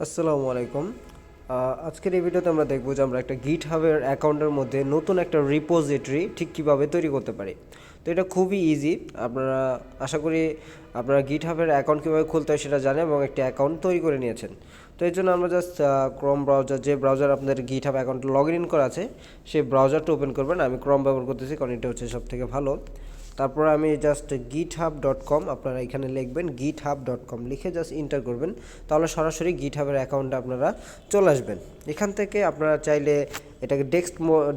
আসসালামু আলাইকুম। আজকের এই ভিডিওতে আমরা দেখব যে আমরা একটা গিটহাবের অ্যাকাউন্টের মধ্যে নতুন একটা রিপোজিটরি ঠিক কীভাবে তৈরি করতে পারি। তো এটা খুবই ইজি। আপনারা আশা করি আপনারা গিটহাবের অ্যাকাউন্ট কীভাবে খুলতে হয় সেটা জানেন এবং একটা অ্যাকাউন্ট তৈরি করে নিয়েছেন। তো এর জন্য আমরা জাস্ট ক্রোম ব্রাউজার, যে ব্রাউজার আপনাদের গিটহাব অ্যাকাউন্ট লগ ইন করা আছে সেই ব্রাউজারটা ওপেন করবেন। আমি ক্রোম ব্যবহার করতেছি কারণ এটা হচ্ছে সবথেকে ভালো। তারপর আমি জাস্ট github.com, আপনারা এখানে লিখবেন github.com, লিখে জাস্ট এন্টার করবেন, তাহলে সরাসরি গিটহাবের অ্যাকাউন্টে আপনারা চলে আসবেন। এখান থেকে আপনারা চাইলে এটাকে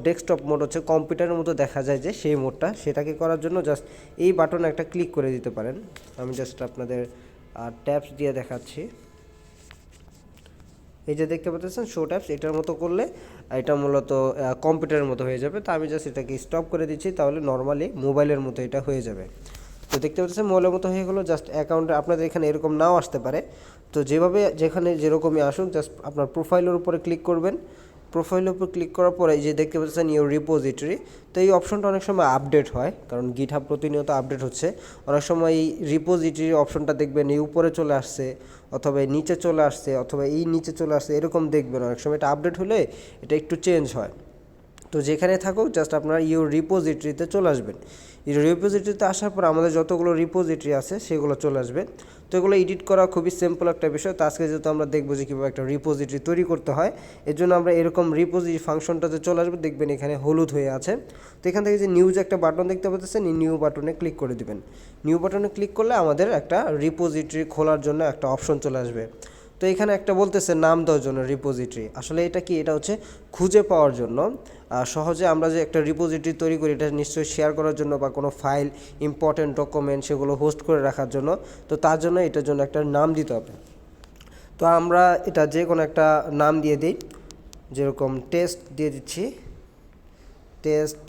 ডেস্কটপ মোড হচ্ছে কম্পিউটারের মতো দেখা যায় যে সেই মোডটা, সেটাকে করার জন্য জাস্ট এই বাটনে একটা ক্লিক করে দিতে পারেন। আমি জাস্ট আপনাদের ট্যাবস দিয়ে দেখাচ্ছি। এই যে দেখতে পাচ্ছেন শো ট্যাবস, এটার মতো করলে এটা মূলত কম্পিউটারের মতো হয়ে যাবে। তো আমি জাস্ট এটাকে স্টপ করে দিচ্ছি, তাহলে নর্মালি মোবাইলের মতো এটা হয়ে যাবে। তো দেখতে পাচ্ছেন মোবাইলের মতো হয়ে গেলো। জাস্ট অ্যাকাউন্টে আপনাদের এখানে এরকম নাও আসতে পারে, তো যেভাবে যেখানে যেরকমই আসুক জাস্ট আপনার প্রোফাইলের উপরে ক্লিক করবেন। প্রোফাইলের উপর ক্লিক করার পরে এই যে দেখতে পাচ্ছেন ইউর রিপোজিটরি, তো এই অপশনটা অনেক সময় আপডেট হয়, কারণ গিটহাব প্রতিনিয়ত আপডেট হচ্ছে। অনেক সময় এই রিপোজিটরি অপশনটা দেখবেন এই উপরে চলে আসছে, অথবা এই নিচে চলে আসছে, অথবা এই নিচে চলে আসছে, এরকম দেখবেন। অনেক সময় এটা আপডেট হলে এটা একটু চেঞ্জ হয়। তো যেখানে থাকুক জাস্ট আপনারা ইউর রিপোজিটরিতে চলে আসবেন। এই রিপোজিটরিতে আসার পর আমাদের যতগুলো রিপোজিটরি আছে সেগুলো চলে আসবে। তো এগুলো এডিট করা খুবই সিম্পল একটা বিষয়। তো আজকে যেহেতু আমরা দেখবো যে কীভাবে একটা রিপোজিটরি তৈরি করতে হয়, এর জন্য আমরা এরকম রিপোজিটরি ফাংশনটাতে চলে আসবে। দেখবেন এখানে হলুদ হয়ে আছে। তো এখান থেকে যে নিউজ একটা বাটন দেখতে পাচ্ছেন, এই নিউ বাটনে ক্লিক করে দিবেন। নিউ বাটনে ক্লিক করলে আমাদের একটা রিপোজিটরি খোলার জন্য একটা অপশন চলে আসবে। তো এখানে একটা বলতেছে নাম দেওয়ার জন্য রিপোজিটরি, আসলে এটা কি, এটা হচ্ছে খুঁজে পাওয়ার জন্য। সহজে আমরা যে একটা রিপোজিটরি তৈরি করি এটা নিশ্চয়ই শেয়ার করার জন্য, বা কোনো ফাইল, ইম্পর্টেন্ট ডকুমেন্ট সেগুলো হোস্ট করে রাখার জন্য। তো তার জন্য এটার জন্য একটা নাম দিতে হবে। তো আমরা এটা যে কোনো একটা নাম দিয়ে দিই, যেরকম টেস্ট দিয়ে দিচ্ছি, টেস্ট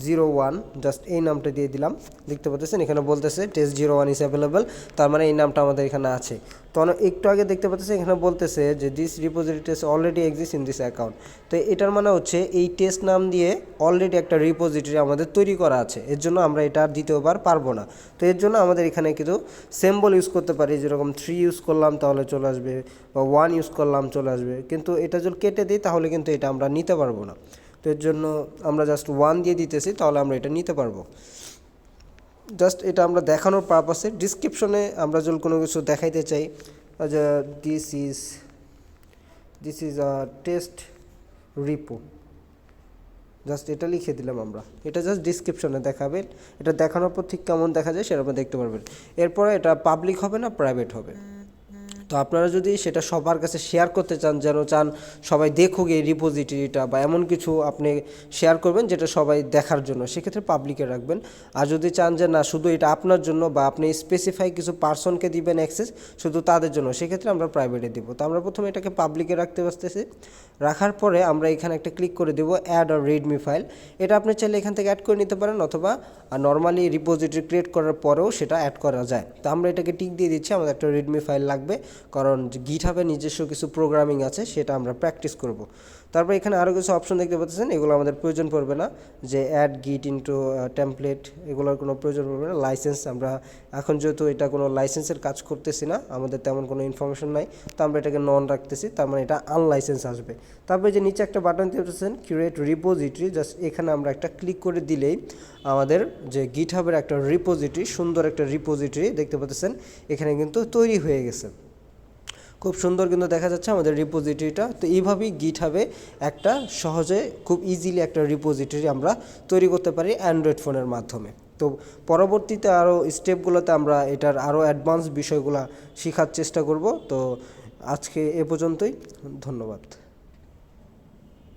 01, জাস্ট এই নামটা দিয়ে দিলাম। দেখতে পাচ্ছেন এখানে বলতেছে টেস্ট 01 ইজ অ্যাভেলেবল, তার মানে এই নামটা আমাদের এখানে আছে। তো একটু আগে দেখতে পাচ্ছেন এখানে বলতেছে যে this repository test already exist in this account. তো এটার মানে হচ্ছে এই টেস্ট নাম দিয়ে অলরেডি একটা রিপোজিটরি আমাদের তৈরি করা আছে, এর জন্য আমরা এটা আর দ্বিতীয়বার পারবো না। তো এর জন্য আমাদের এখানে কিন্তু সিম্বল ইউজ করতে পারি, যেরকম 3 ইউজ করলাম তাহলে চলে আসবে, বা 1 ইউজ করলাম চলে আসবে। কিন্তু এটা যদি কেটে দিই তাহলে কিন্তু এটা আমরা নিতে পারবো না। তো এর জন্য আমরা জাস্ট 1 দিয়ে দিতেছি, তাহলে আমরা এটা নিতে পারবো। জাস্ট এটা আমরা দেখানোর পারপাসে ডিসক্রিপশনে আমরা যদি কোনো কিছু দেখাইতে চাই, যে this is a test repo, just এটা লিখে দিলাম আমরা। এটা জাস্ট ডিসক্রিপশনে দেখাবেন, এটা দেখানোর পর ঠিক কেমন দেখা যায় সেটা আপনি দেখতে পারবেন। এরপরে এটা পাবলিক হবে না প্রাইভেট হবে। তো আপনারা যদি সেটা সবার কাছে শেয়ার করতে চান, যেন চান সবাই দেখুক এই রিপোজিটরিটা, বা এমন কিছু আপনি শেয়ার করবেন যেটা সবাই দেখার জন্য, সেক্ষেত্রে পাবলিকে রাখবেন। আর যদি চান যে না শুধু এটা আপনার জন্য, বা আপনি স্পেসিফাই কিছু পার্সনকে দিবেন অ্যাক্সেস শুধু তাদের জন্য, সেক্ষেত্রে আমরা প্রাইভেটে দিব। তো আমরা প্রথমে এটাকে পাবলিকে রাখতে বসতেছি। রাখার পরে আমরা এখানে একটা ক্লিক করে দেবো অ্যাড আর রিডমি ফাইল। এটা আপনি চাইলে এখান থেকে অ্যাড করে নিতে পারেন, অথবা নর্মালি রিপোজিটরি ক্রিয়েট করার পরেও সেটা অ্যাড করা যায়। তো আমরা এটাকে টিক দিয়ে দিচ্ছি, আমাদের একটা রিডমি ফাইল লাগবে, কারণ গিটহাবে নিজস্ব কিছু প্রোগ্রামিং আছে সেটা আমরা প্র্যাকটিস করব। তারপর এখানে আরও কিছু অপশন দেখতে পাচ্ছেন, এগুলো আমাদের প্রয়োজন পড়বে না, যে অ্যাড গিট ইনটু টেমপ্লেট, এগুলোর কোনো প্রয়োজন পড়বে না। লাইসেন্স আমরা এখন যেহেতু এটা কোনো লাইসেন্সের কাজ করতেছি না, আমাদের তেমন কোনো ইনফরমেশন নাই, তো আমরা এটাকে নন রাখতেছি, তার মানে এটা আনলাইসেন্স আসবে। তারপরে যে নিচে একটা বাটন দিয়ে পাচ্ছেন ক্রিয়েট রিপোজিটরি, জাস্ট এখানে আমরা একটা ক্লিক করে দিলেই আমাদের যে গিটহাবের একটা রিপোজিটরি, সুন্দর একটা রিপোজিটরি দেখতে পাচ্ছেন এখানে কিন্তু তৈরি হয়ে গেছে। খুব সুন্দর কিন্তু দেখা যাচ্ছে আমাদের রিপোজিটরিটা। তো এইভাবেই গিটহাবে একটা সহজে খুব ইজিলি একটা রিপোজিটরি আমরা তৈরি করতে পারি অ্যান্ড্রয়েড ফোনের মাধ্যমে। তো পরবর্তীতে আরও স্টেপগুলোতে আমরা এটার আরও অ্যাডভান্স বিষয়গুলো শেখার চেষ্টা করব। তো আজকে এ পর্যন্তই, ধন্যবাদ।